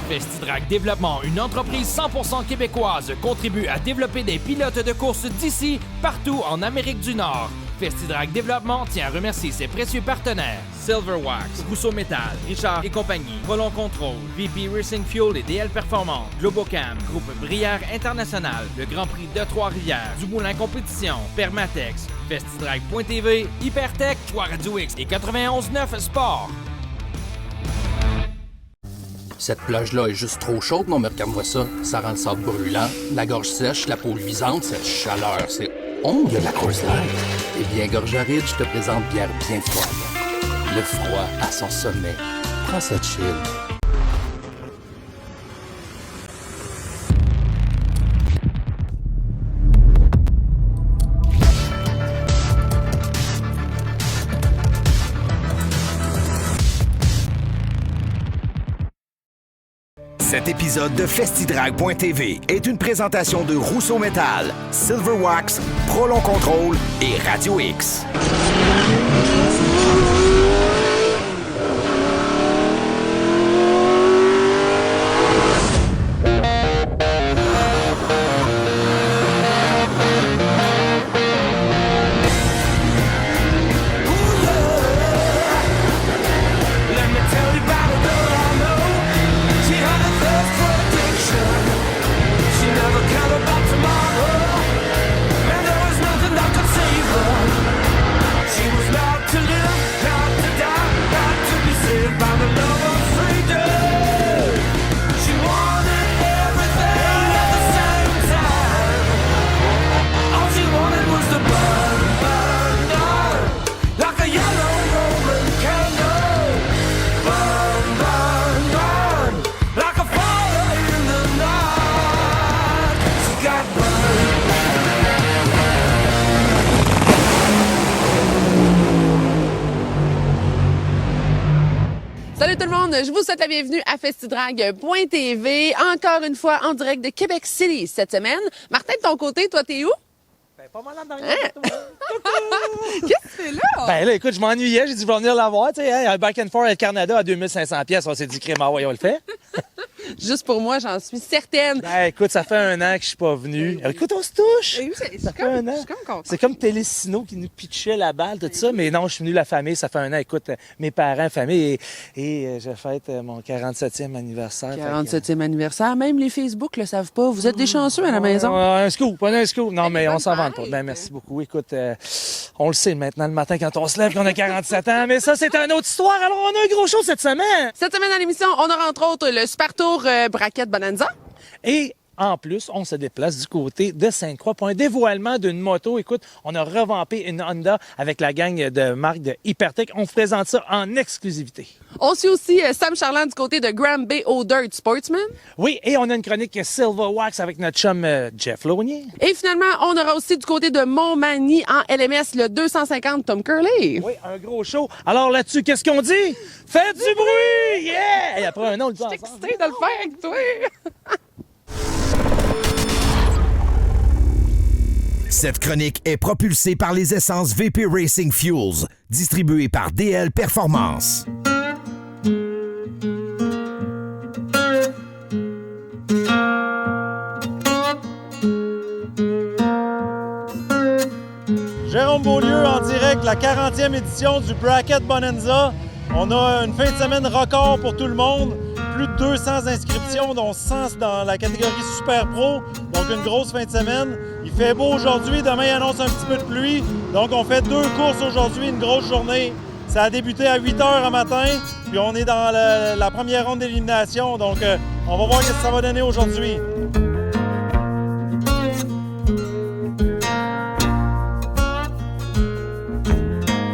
Festidrag Développement, une entreprise 100% québécoise, contribue à développer des pilotes de course d'ici, partout en Amérique du Nord. Festidrag Développement tient à remercier ses précieux partenaires. Silverwax, Rousseau Métal, Richard et compagnie, Prolong Control, VP Racing Fuel et DL Performance, Globocam, Groupe Brière International, le Grand Prix de Trois-Rivières, Dumoulin Compétition, Permatex, Festidrag.tv, Hypertech, Choix Radio X et 91.9 Sport. Cette plage-là est juste trop chaude, non, mais regarde-moi ça. Ça rend le sable brûlant, la gorge sèche, la peau luisante, cette chaleur, c'est ongle de la Coors Light. Eh bien, Gorge-Aride, je te présente bière bien froide. Le froid à son sommet. Prends ça chill. Cet épisode de Festidrag.tv est une présentation de Rousseau Métal, Silverwax, Prolong Control et Radio X. Salut tout le monde, je vous souhaite la bienvenue à Festidrag.tv, encore une fois en direct de Québec City cette semaine. Martin, de ton côté, toi, t'es où? Ben, pas mal en arrière. Qu'est-ce que tu fais là? Ben là, écoute, je m'ennuyais, j'ai dit, je vais venir la voir, tu sais, un back and forth à Canada à 2500 pièces, on s'est dit, crème, ouais, on le fait. Juste pour moi, j'en suis certaine. Ben, écoute, ça fait un an que je suis pas venu. Écoute, on se touche! Oui, Ça fait un an. Je suis comme contente. C'est comme Télésino qui nous pitchait la balle, tout ça, mais non, je suis venu la famille, ça fait un an. Écoute, mes parents, famille, et je fête mon 47e anniversaire. 47e anniversaire, même les Facebook le savent pas. Vous êtes des chanceux à la maison. Un scoop, pas un scoop. Non, mais bonne on s'en vante pas. fête. Ben, merci beaucoup. Écoute, on le sait maintenant le matin quand on se lève qu'on a 47 ans, mais ça, c'est une autre histoire. Alors, on a un gros show cette semaine. Cette semaine à l'émission, on a entre autres le Super Tour Braquette Bonanza. Et en plus, on se déplace du côté de Sainte-Croix pour un dévoilement d'une moto. Écoute, on a revampé une Honda avec la gang de marque de Hypertech. On vous présente ça en exclusivité. On suit aussi Sam Charland du côté de Graham Bay Au Dirt Sportsman. Oui, et on a une chronique Silverwax avec notre chum Jeff Launier. Et finalement, on aura aussi du côté de Montmagny en LMS le 250 Tom Curley. Oui, un gros show. Alors là-dessus, qu'est-ce qu'on dit? Faites du bruit! Yeah! Et après un an, on le dit Je suis ensemble. excitée de le faire avec toi. Cette chronique est propulsée par les essences VP Racing Fuels, distribuées par DL Performance. Jérôme Beaulieu en direct, la 40e édition du Braquette Bonanza. On a une fin de semaine record pour tout le monde. Plus de 200 inscriptions, dont 100 dans la catégorie Super Pro. Donc une grosse fin de semaine. Il fait beau aujourd'hui, demain il annonce un petit peu de pluie. Donc on fait 2 courses aujourd'hui, une grosse journée. Ça a débuté à 8 h un matin, puis on est dans la première ronde d'élimination. Donc on va voir ce que ça va donner aujourd'hui.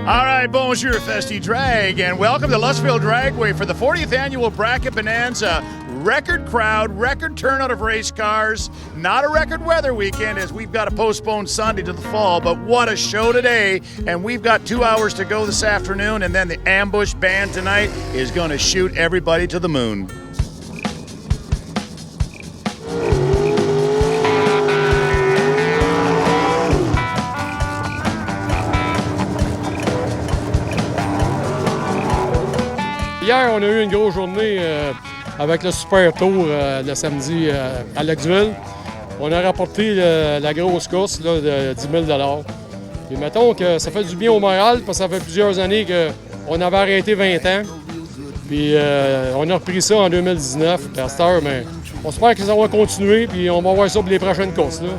All right, bonjour, Festi Drag, and welcome to Lustville Dragway for the 40th annual Bracket Bonanza. Record crowd, record turnout of race cars. Not a record weather weekend as we've got to postpone Sunday to the fall, but what a show today. And we've got 2 hours to go this afternoon, and then the ambush band tonight is going to shoot everybody to the moon. Hier, on a eu une grosse journée. avec le Super Tour le samedi à Luxville. On a rapporté la grosse course là, de 10 000 $. Et mettons que ça fait du bien au moral, parce que ça fait plusieurs années qu'on avait arrêté 20 ans. Puis on a repris ça en 2019. Puis à cette heure, mais on espère que ça va continuer, puis on va voir ça pour les prochaines courses. Là.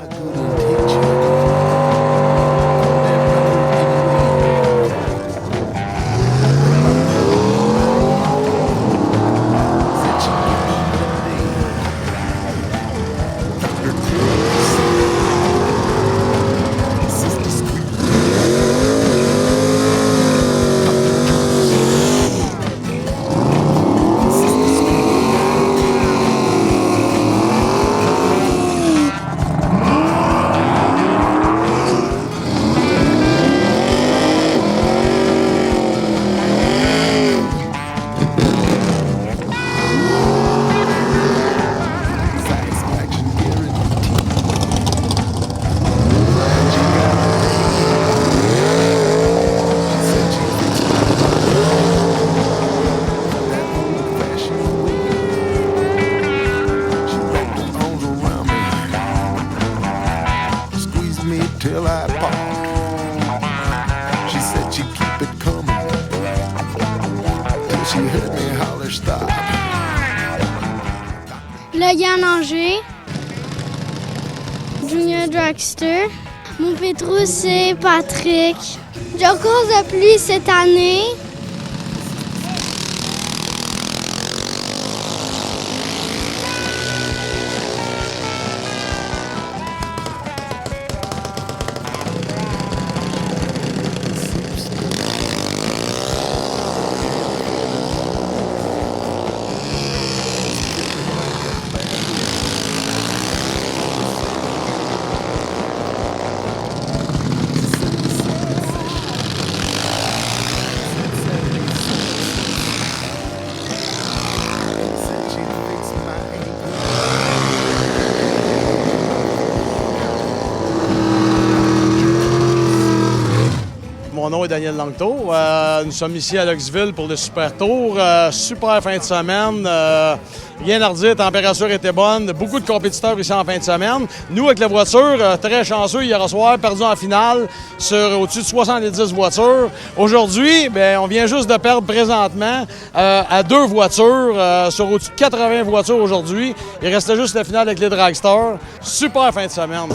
Logan Anger, Junior Dragster. Mon pétrou, c'est Patrick. J'ai en course de pluie cette année. Mon nom est Daniel Langto. Nous sommes ici à Luxville pour le Super Tour. Super fin de semaine. Rien à redire, la température était bonne. Beaucoup de compétiteurs ici en fin de semaine. Nous, avec la voiture, très chanceux hier soir, perdu en finale sur au-dessus de 70 voitures. Aujourd'hui, on vient juste de perdre présentement à 2 voitures sur au-dessus de 80 voitures aujourd'hui. Il restait juste la finale avec les dragsters. Super fin de semaine.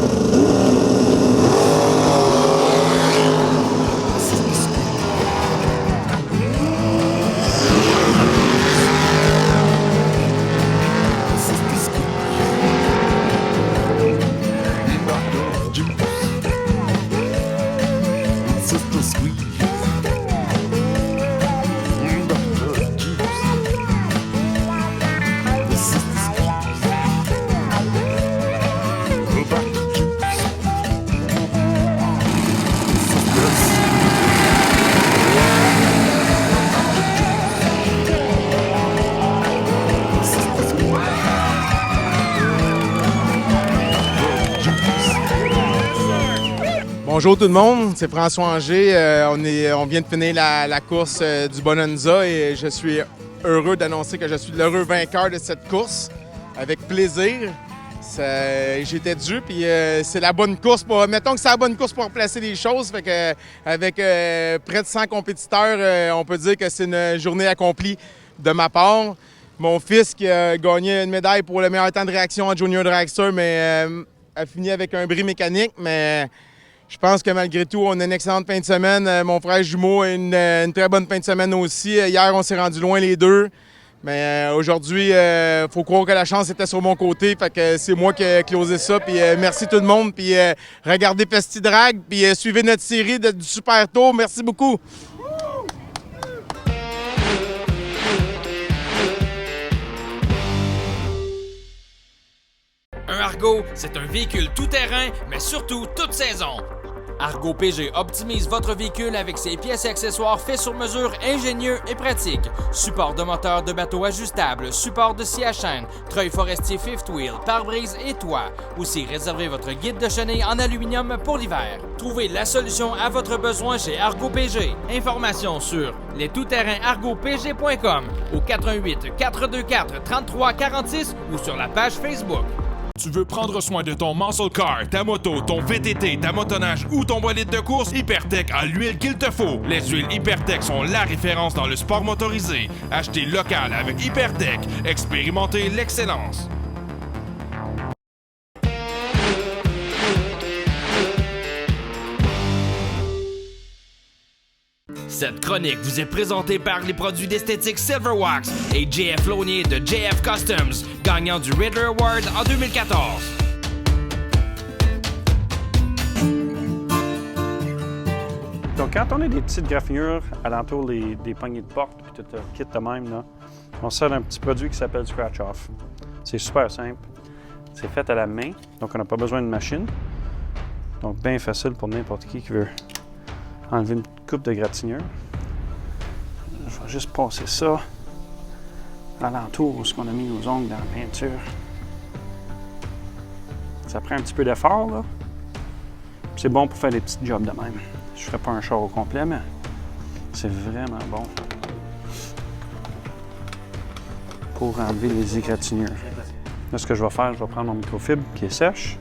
Bonjour tout le monde, c'est François Anger. On vient de finir la course du Bonanza et je suis heureux d'annoncer que je suis l'heureux vainqueur de cette course. Avec plaisir. J'étais dû, puis c'est la bonne course pour... Mettons que c'est la bonne course pour placer les choses. Fait que, avec près de 100 compétiteurs, on peut dire que c'est une journée accomplie de ma part. Mon fils qui a gagné une médaille pour le meilleur temps de réaction en Junior Dragster, mais a fini avec un bris mécanique, mais... Je pense que malgré tout, on a une excellente fin de semaine. Mon frère jumeau a une très bonne fin de semaine aussi. Hier, on s'est rendu loin les deux. Mais aujourd'hui, il faut croire que la chance était sur mon côté. Fait que c'est moi qui ai closé ça. Puis merci tout le monde. Puis regardez FestiDrag. Puis suivez notre série du Super Tour. Merci beaucoup. Un Argo, c'est un véhicule tout-terrain, mais surtout toute saison. Argo PG optimise votre véhicule avec ses pièces et accessoires faits sur mesure, ingénieux et pratiques. Support de moteur de bateau ajustable, support de scie à chaîne, treuil forestier fifth wheel, pare-brise et toit. Aussi, réservez votre guide de chenille en aluminium pour l'hiver. Trouvez la solution à votre besoin chez Argo PG. Informations sur lestoutterrainargopg.com au 88 424 33 46 ou sur la page Facebook. Tu veux prendre soin de ton muscle car, ta moto, ton VTT, ta motoneige ou ton bolide de course? Hypertech a l'huile qu'il te faut. Les huiles Hypertech sont la référence dans le sport motorisé. Achetez local avec Hypertech. Expérimentez l'excellence. Cette chronique vous est présentée par les produits d'esthétique Silverwax et JF Launier de JF Customs, gagnant du Riddler Award en 2014. Donc, quand on a des petites graffinures alentour des poignées de porte puis tout le kit de même, là, on sort un petit produit qui s'appelle Scratch Off. C'est super simple. C'est fait à la main, donc on n'a pas besoin de machine. Donc, bien facile pour n'importe qui veut enlever une coupe de gratinure. Je vais juste passer ça alentour où on a mis nos ongles dans la peinture. Ça prend un petit peu d'effort, là. C'est bon pour faire des petits jobs de même. Je ne ferai pas un char au complet, mais c'est vraiment bon pour enlever les égratignures. Là, ce que je vais faire, je vais prendre mon microfibre qui est sèche.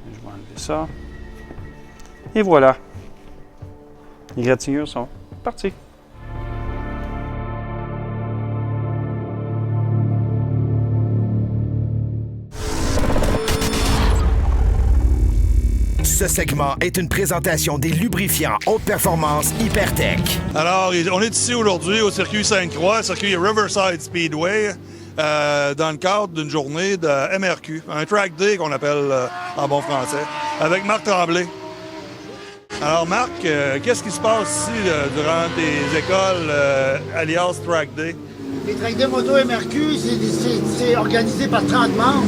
Je vais enlever ça. Et voilà. Les égratignures sont parties. Ce segment est une présentation des lubrifiants haute performance Hypertech. Alors, on est ici aujourd'hui au circuit Sainte-Croix, circuit Riverside Speedway, dans le cadre d'une journée de MRQ, un track day qu'on appelle en bon français, avec Marc Tremblay. Alors Marc, qu'est-ce qui se passe ici durant tes écoles alias Track Day? Les Track Day Moto MRQ, c'est organisé par 30 membres.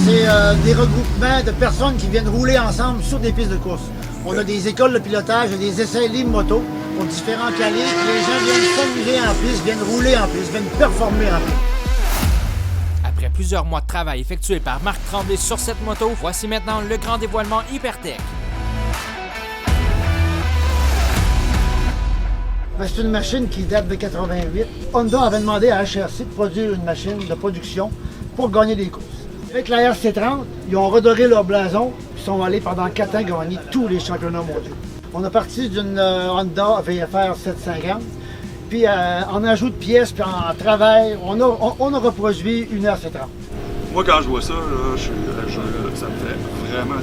C'est des regroupements de personnes qui viennent rouler ensemble sur des pistes de course. On a des écoles de pilotage et des essais libres moto pour différents calibres. Les gens viennent s'amuser en piste, viennent rouler en piste, viennent performer en piste. Après plusieurs mois de travail effectué par Marc Tremblay sur cette moto, voici maintenant le grand dévoilement Hypertech. Ben, c'est une machine qui date de 88. Honda avait demandé à HRC de produire une machine de production pour gagner des courses. Avec la RC30, ils ont redoré leur blason et sont allés pendant 4 ans gagner tous les championnats mondiaux. On a parti d'une Honda VFR 750, puis en ajout de pièces, puis en travail, on a reproduit une RC30. Moi, quand je vois ça, là, ça me fait vraiment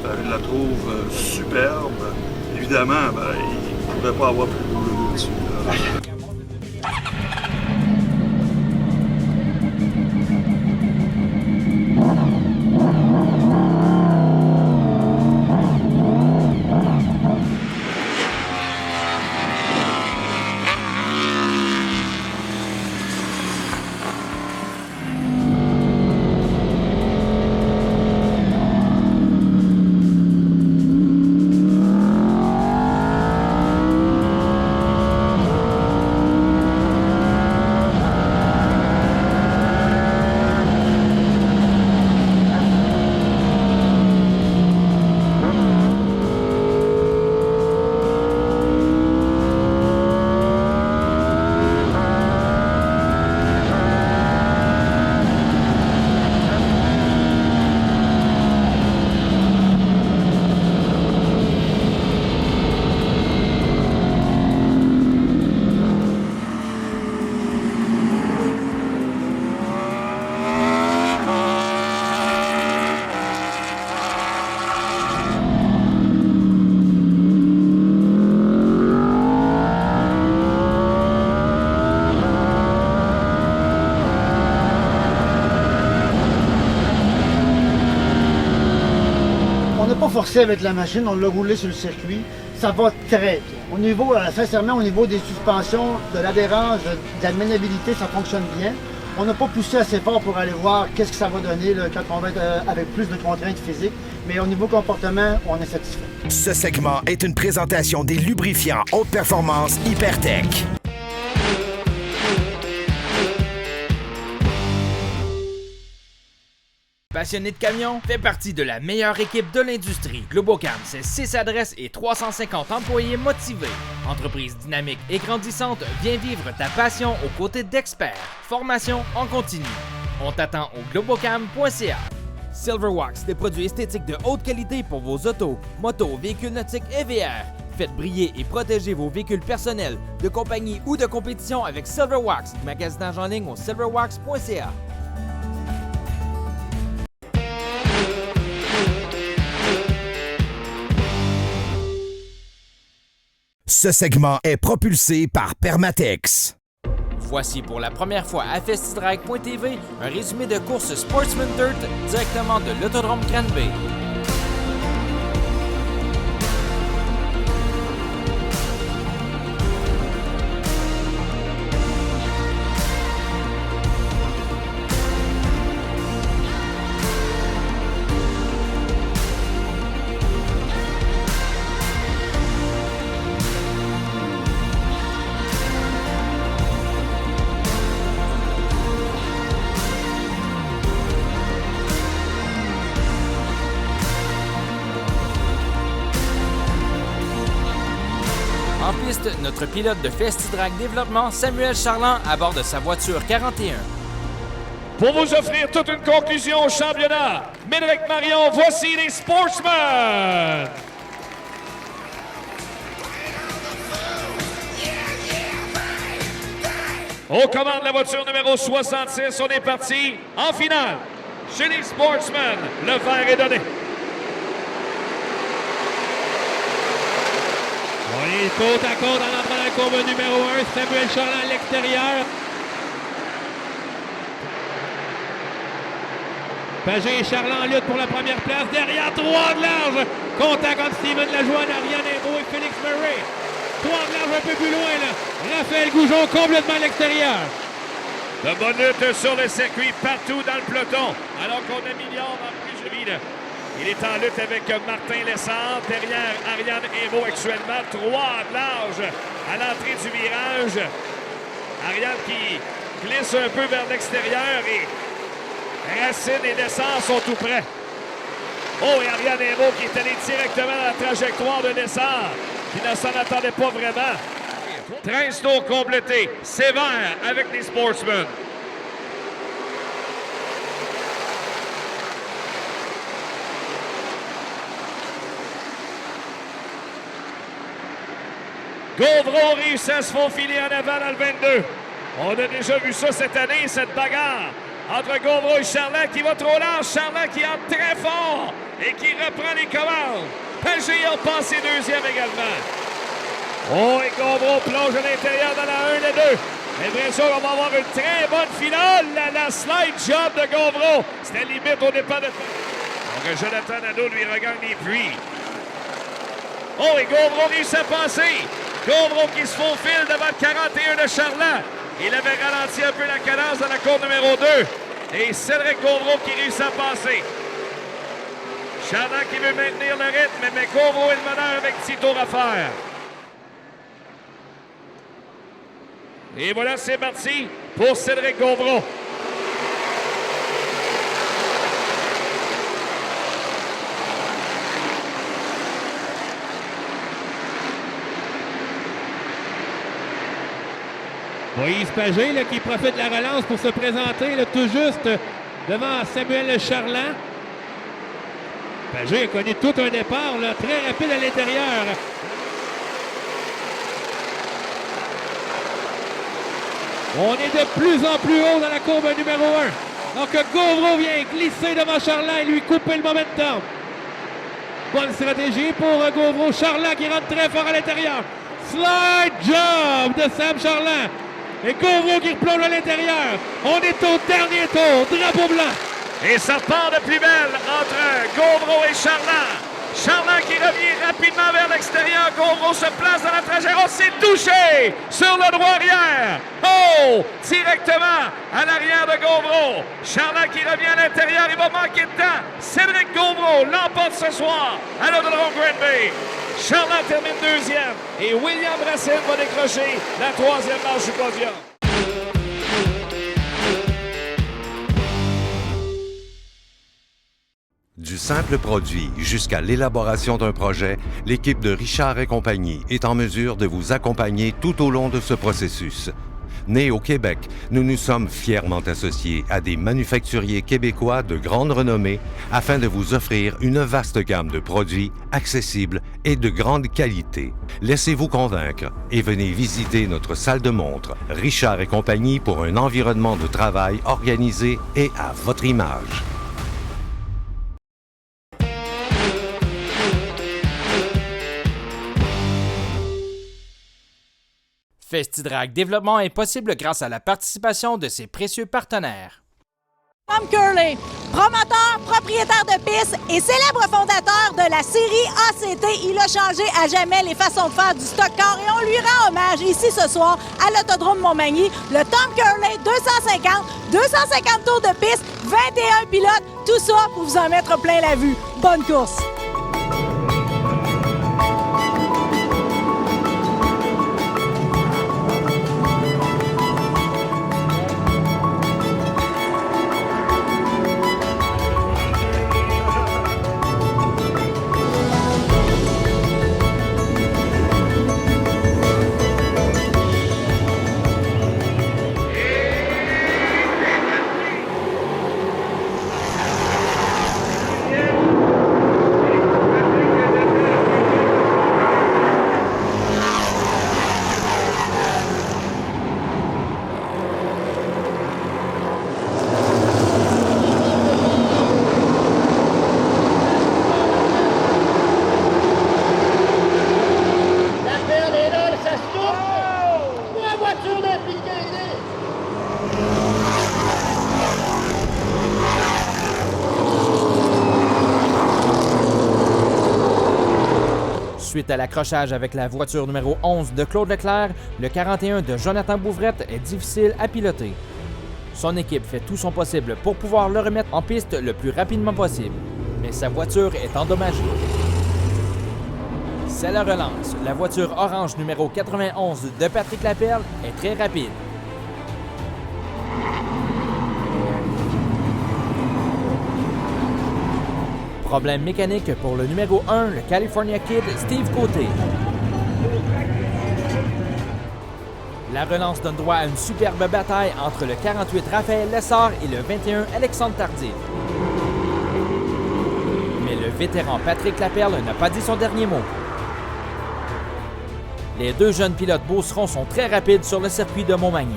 je la trouve superbe. Évidemment, il ne pourrait pas avoir plus beau dessus. Forcé avec la machine, on l'a roulé sur le circuit, ça va très bien. Au niveau, sincèrement, au niveau des suspensions, de l'adhérence, de la maniabilité, ça fonctionne bien. On n'a pas poussé assez fort pour aller voir qu'est-ce que ça va donner là, quand on va être avec plus de contraintes physiques. mais au niveau comportement, on est satisfait. Ce segment est une présentation des lubrifiants haute performance Hypertech. Passionné de camions? Fait partie de la meilleure équipe de l'industrie. Globocam, c'est 6 adresses et 350 employés motivés. Entreprise dynamique et grandissante, viens vivre ta passion aux côtés d'experts. Formation en continu. On t'attend au globocam.ca. Silverwax, des produits esthétiques de haute qualité pour vos autos, motos, véhicules nautiques et VR. Faites briller et protéger vos véhicules personnels, de compagnie ou de compétition avec Silverwax. Magasinage en ligne au silverwax.ca. Ce segment est propulsé par Permatex. Voici pour la première fois à FestiDrag.tv un résumé de course Sportsman Dirt directement de l'autodrome Granby. En piste, notre pilote de FestiDrag Développement, Samuel Charland, à bord de sa voiture 41. Pour vous offrir toute une conclusion au championnat, Médéric Marion, voici les Sportsmen! On commande la voiture numéro 66, on est parti en finale. Chez les Sportsmen, le vert est donné. On est côte à côte en entrant dans la courbe numéro 1. Samuel Charland à l'extérieur. Pagé et Charland en lutte pour la première place. Derrière, 3 de large. Contact entre Steven Lajoie, Ariane Hérault et Félix Murray. 3 de large un peu plus loin, là. Raphaël Goujon complètement à l'extérieur. De bonne lutte sur le circuit partout dans le peloton. Alors qu'on améliore en plus de vie. Il est en lutte avec Martin Lessard. Derrière Ariane Hérault actuellement. 3 de large à l'entrée du virage. Ariane qui glisse un peu vers l'extérieur et Racine et Lessard sont tout près. Oh, et Ariane Hérault qui est allé directement dans la trajectoire de Lessard, qui ne s'en attendait pas vraiment. 13 tours complétés. Sévère avec les Sportsmen. Gauvreau réussit à se faufiler en avant dans le 22. On a déjà vu ça cette année, cette bagarre entre Gauvreau et Charland qui va trop large. Charland qui entre très fort et qui reprend les commandes. Pagé a passé deuxième également. Oh, et Gauvreau plonge à l'intérieur dans la 1 et 2. Mais bien sûr, on va avoir une très bonne finale. La slide job de Gauvreau. C'était limite au départ de... Donc Jonathan Nadeau lui regagne les puits. Oh, et Gauvreau réussit à passer. Gauvreau qui se faufile devant le 41 de Charland. Il avait ralenti un peu la cadence dans la courbe numéro 2. Et Cédric Gauvreau qui réussit à passer. Charland qui veut maintenir le rythme, mais Gauvreau est le meneur avec 6 tours à faire. Et voilà, c'est parti pour Cédric Gauvreau. Moïse Pagé là, qui profite de la relance pour se présenter là, tout juste devant Samuel Charland. Pagé a connu tout un départ là, très rapide à l'intérieur. On est de plus en plus haut dans la courbe numéro 1. Donc Gauvreau vient glisser devant Charland et lui couper le momentum. Bonne stratégie pour Gauvreau. Charland qui rentre très fort à l'intérieur. Slide job de Sam Charland. Et Gauvreau qui replonge à l'intérieur. On est au dernier tour. Drapeau blanc. Et ça part de plus belle entre Gauvreau et Charland. Charland qui revient rapidement vers l'extérieur. Gauvreau se place dans la trajectoire. Oh, c'est touché sur le droit arrière. Oh, directement à l'arrière de Gauvreau. Charland qui revient à l'intérieur. Il va manquer de temps. Cédric Gauvreau l'emporte ce soir à l'Autodrome Granby. Charland termine deuxième et William Racine va décrocher la troisième marche du podium. Du simple produit jusqu'à l'élaboration d'un projet, l'équipe de Richard et compagnie est en mesure de vous accompagner tout au long de ce processus. Nés au Québec, nous nous sommes fièrement associés à des manufacturiers québécois de grande renommée afin de vous offrir une vaste gamme de produits accessibles et de grande qualité. Laissez-vous convaincre et venez visiter notre salle de montre Richard et compagnie pour un environnement de travail organisé et à votre image. FestiDrag Développement est possible grâce à la participation de ses précieux partenaires. Tom Curley, promoteur, propriétaire de piste et célèbre fondateur de la série ACT, il a changé à jamais les façons de faire du stock car et on lui rend hommage ici ce soir à l'Autodrome Montmagny. Le Tom Curley 250 tours de piste, 21 pilotes, tout ça pour vous en mettre plein la vue. Bonne course! Suite à l'accrochage avec la voiture numéro 11 de Claude Leclerc, le 41 de Jonathan Bouvrette est difficile à piloter. Son équipe fait tout son possible pour pouvoir le remettre en piste le plus rapidement possible, mais sa voiture est endommagée. C'est la relance. La voiture orange numéro 91 de Patrick Laperle est très rapide. Problème mécanique pour le numéro 1, le California Kid, Steve Côté. La relance donne droit à une superbe bataille entre le 48 Raphaël Lessard et le 21 Alexandre Tardif. Mais le vétéran Patrick Laperle n'a pas dit son dernier mot. Les deux jeunes pilotes beaucerons sont très rapides sur le circuit de Montmagny.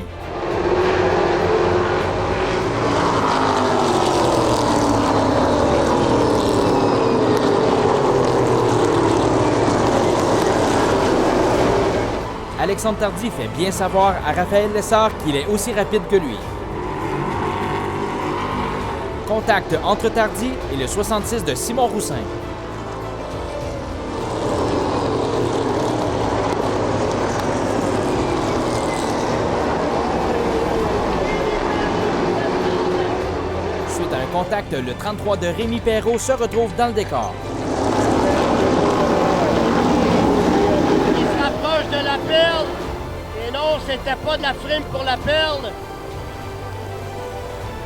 Alexandre Tardy fait bien savoir à Raphaël Lessard qu'il est aussi rapide que lui. Contact entre Tardy et le 66 de Simon Roussin. Suite à un contact, le 33 de Rémi Perrault se retrouve dans le décor. De la perle. Et non, c'était pas de la frime pour la perle.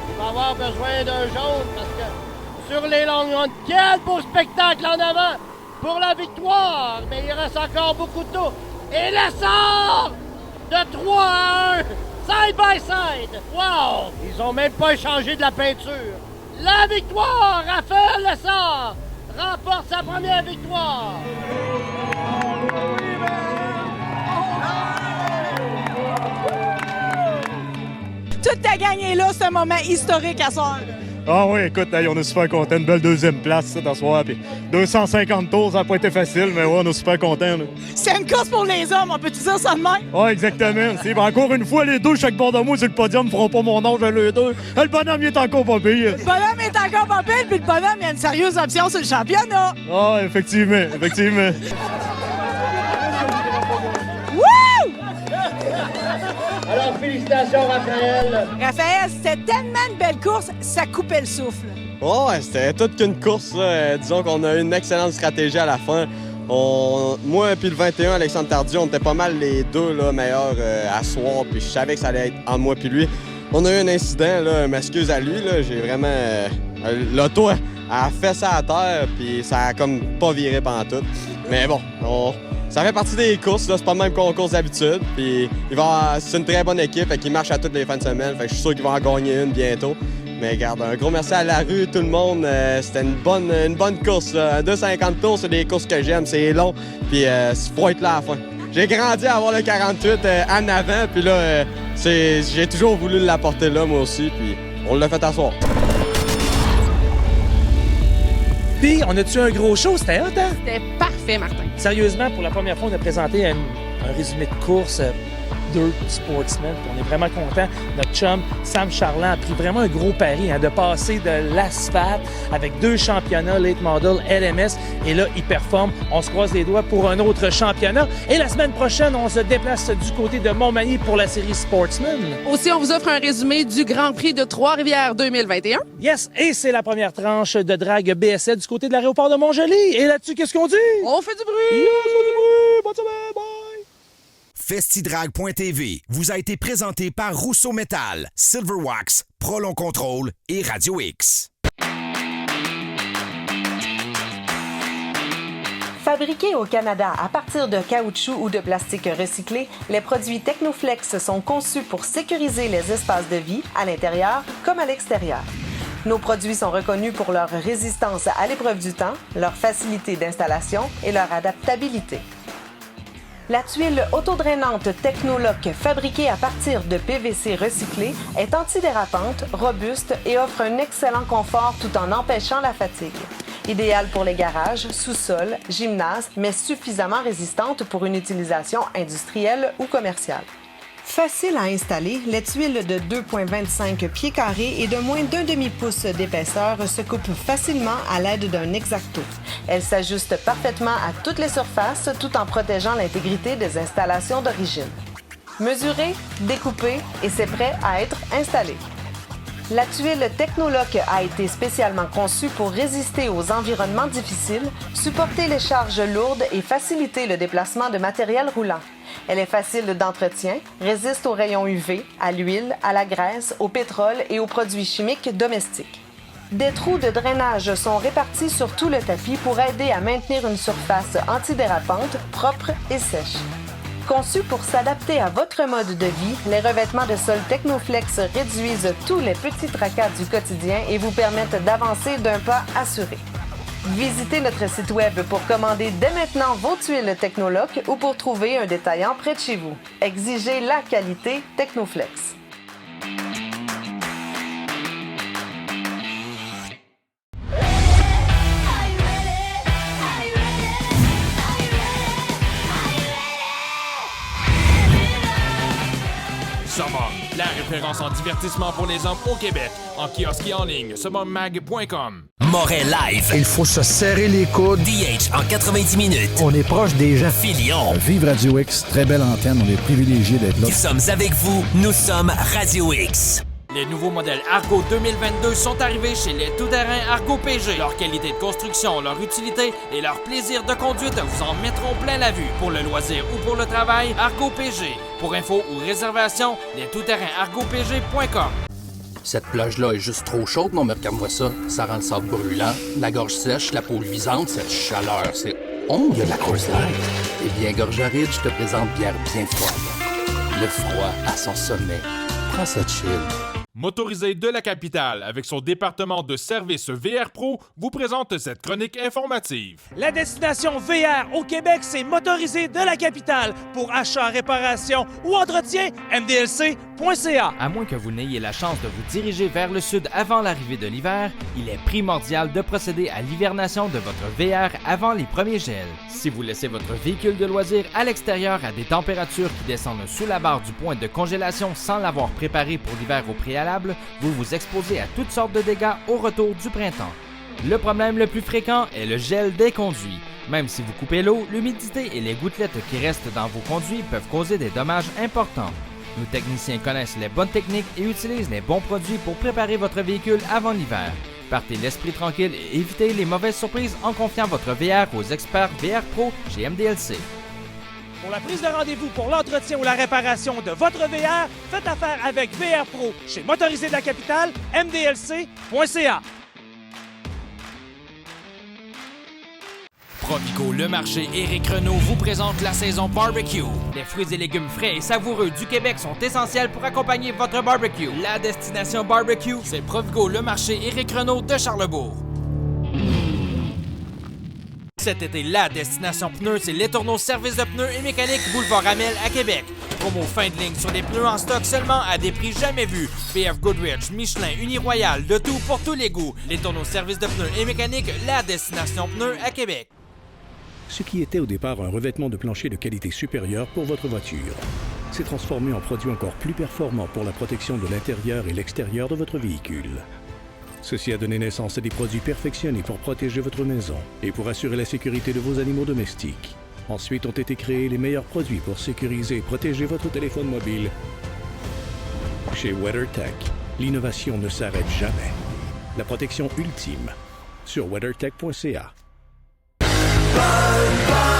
Il va avoir besoin d'un jaune parce que sur les longues rondes, quel beau spectacle en avant pour la victoire. Mais il reste encore beaucoup de tours. Et l'essor de 3 à 1, side by side. Wow! Ils ont même pas échangé de la peinture. La victoire, Raphaël Lessard remporte sa première victoire. Toute ta gang est là, c'est un moment historique à soir. Ah oui, écoute, hey, on est super contents. Une belle deuxième place, ça, dans ce soir. Puis 250 tours, ça n'a pas été facile, mais ouais, on est super contents. C'est une course pour les hommes, on peut-tu dire ça de même? Oui, exactement. C'est, encore une fois, les deux, chaque bord de moi sur le podium, ne feront pas mon âge à les deux. Le bonhomme, il est encore pas pire. Le bonhomme est encore pas pire, puis le bonhomme, il a une sérieuse option sur le championnat. Ah, effectivement, effectivement. Alors, félicitations, Raphaël. Raphaël, c'était tellement une belle course, ça coupait le souffle. Oh, ouais, c'était toute qu'une course. Là. Disons qu'on a eu une excellente stratégie à la fin. Moi et le 21, Alexandre Tardy, on était pas mal les deux là, meilleurs à soir. Puis je savais que ça allait être entre moi et lui. On a eu un incident, là, m'excuse à lui. Là, j'ai vraiment... l'auto a fait ça à terre, puis ça a comme pas viré pendant tout. Mais bon, ça fait partie des courses. Là, c'est pas le même qu'on course d'habitude. Puis c'est une très bonne équipe qui marche à toutes les fins de semaine. Fait que je suis sûr qu'ils vont en gagner une bientôt. Mais regarde, un gros merci à la rue, tout le monde. C'était une bonne course. Là. 2,50 tours, c'est des courses que j'aime. C'est long, puis il faut être là à la fin. J'ai grandi à avoir le 48 en avant, puis là, j'ai toujours voulu l'apporter là, moi aussi, puis on l'a fait asseoir. Puis, on a-tu un gros show? C'était hot, hein? C'était parfait, Martin. Sérieusement, pour la première fois, on a présenté un résumé de course deux sportsmen. On est vraiment contents. Notre chum, Sam Charland, a pris vraiment un gros pari de passer de l'asphalte avec 2 championnats late model LMS. Et là, il performe. On se croise les doigts pour un autre championnat. Et la semaine prochaine, on se déplace du côté de Montmagny pour la série Sportsman. Aussi, on vous offre un résumé du Grand Prix de Trois-Rivières 2021. Yes! Et c'est la première tranche de drague BSL du côté de l'aéroport de Montjoli. Et là-dessus, qu'est-ce qu'on dit? On fait du bruit! Yes, on fait du bruit! Bonne semaine! Bye! Festidrag.tv vous a été présenté par Rousseau Métal, Silverwax, Prolon Contrôle et Radio X. Fabriqués au Canada à partir de caoutchouc ou de plastique recyclé, les produits Technoflex sont conçus pour sécuriser les espaces de vie, à l'intérieur comme à l'extérieur. Nos produits sont reconnus pour leur résistance à l'épreuve du temps, leur facilité d'installation et leur adaptabilité. La tuile autodrainante Technolock, fabriquée à partir de PVC recyclé, est antidérapante, robuste et offre un excellent confort tout en empêchant la fatigue. Idéale pour les garages, sous-sols, gymnases, mais suffisamment résistante pour une utilisation industrielle ou commerciale. Facile à installer, les tuiles de 2,25 pieds carrés et de moins d'1 demi-pouce d'épaisseur se coupent facilement à l'aide d'un X-Acto. Elles s'ajustent parfaitement à toutes les surfaces tout en protégeant l'intégrité des installations d'origine. Mesuré, découpé et c'est prêt à être installé. La tuile Technolock a été spécialement conçue pour résister aux environnements difficiles, supporter les charges lourdes et faciliter le déplacement de matériel roulant. Elle est facile d'entretien, résiste aux rayons UV, à l'huile, à la graisse, au pétrole et aux produits chimiques domestiques. Des trous de drainage sont répartis sur tout le tapis pour aider à maintenir une surface antidérapante, propre et sèche. Conçus pour s'adapter à votre mode de vie, les revêtements de sol Technoflex réduisent tous les petits tracas du quotidien et vous permettent d'avancer d'un pas assuré. Visitez notre site web pour commander dès maintenant vos tuiles Technolock ou pour trouver un détaillant près de chez vous. Exigez la qualité Technoflex. Summum, la référence en divertissement pour les hommes au Québec. En kiosque et en ligne, summummag.com. Moret Live. Il faut se serrer les coudes. DH en 90 minutes. On est proche des gens. Filion. Vive Radio X, très belle antenne. On est privilégiés d'être là. Nous sommes avec vous. Nous sommes Radio X. Les nouveaux modèles Argo 2022 sont arrivés chez les tout-terrains Argo PG. Leur qualité de construction, leur utilité et leur plaisir de conduite vous en mettront plein la vue. Pour le loisir ou pour le travail, Argo PG. Pour info ou réservation, les tout-terrains argopg.com. Cette plage-là est juste trop chaude, non mais regarde-moi ça. Ça rend le sable brûlant, la gorge sèche, la peau luisante, cette chaleur, c'est... Oh, il y a de la Coors Light. Eh bien, Gorge Aride, je te présente bière bien froide. Le froid à son sommet. Prends cette chill. Motorisé de la capitale, avec son département de service VR Pro, vous présente cette chronique informative. La destination VR au Québec, c'est Motorisé de la capitale. Pour achat, réparation ou entretien, mdlc.ca. À moins que vous n'ayez la chance de vous diriger vers le sud avant l'arrivée de l'hiver, il est primordial de procéder à l'hivernation de votre VR avant les premiers gels. Si vous laissez votre véhicule de loisir à l'extérieur à des températures qui descendent sous la barre du point de congélation sans l'avoir préparé pour l'hiver au préalable, vous vous exposez à toutes sortes de dégâts au retour du printemps. Le problème le plus fréquent est le gel des conduits. Même si vous coupez l'eau, l'humidité et les gouttelettes qui restent dans vos conduits peuvent causer des dommages importants. Nos techniciens connaissent les bonnes techniques et utilisent les bons produits pour préparer votre véhicule avant l'hiver. Partez l'esprit tranquille et évitez les mauvaises surprises en confiant votre VR aux experts VR Pro chez MDLC. Pour la prise de rendez-vous pour l'entretien ou la réparation de votre VR, faites affaire avec VR Pro chez Motorisé de la Capitale, MDLC.ca. Provigo Le Marché Éric Renaud vous présente la saison barbecue. Les fruits et légumes frais et savoureux du Québec sont essentiels pour accompagner votre barbecue. La destination barbecue, c'est Provigo Le Marché Éric Renaud de Charlebourg. Cet été, la destination pneus, c'est Les Tourneaux Service de pneus et mécanique Boulevard Amel à Québec. Promo fin de ligne sur des pneus en stock seulement à des prix jamais vus. BF Goodrich, Michelin, Uniroyal, de tout pour tous les goûts. Les Tourneaux Service de pneus et mécanique, la destination pneus à Québec. Ce qui était au départ un revêtement de plancher de qualité supérieure pour votre voiture s'est transformé en produit encore plus performant pour la protection de l'intérieur et l'extérieur de votre véhicule. Ceci a donné naissance à des produits perfectionnés pour protéger votre maison et pour assurer la sécurité de vos animaux domestiques. Ensuite ont été créés les meilleurs produits pour sécuriser et protéger votre téléphone mobile. Chez WeatherTech, l'innovation ne s'arrête jamais. La protection ultime sur weathertech.ca. Bye, bye.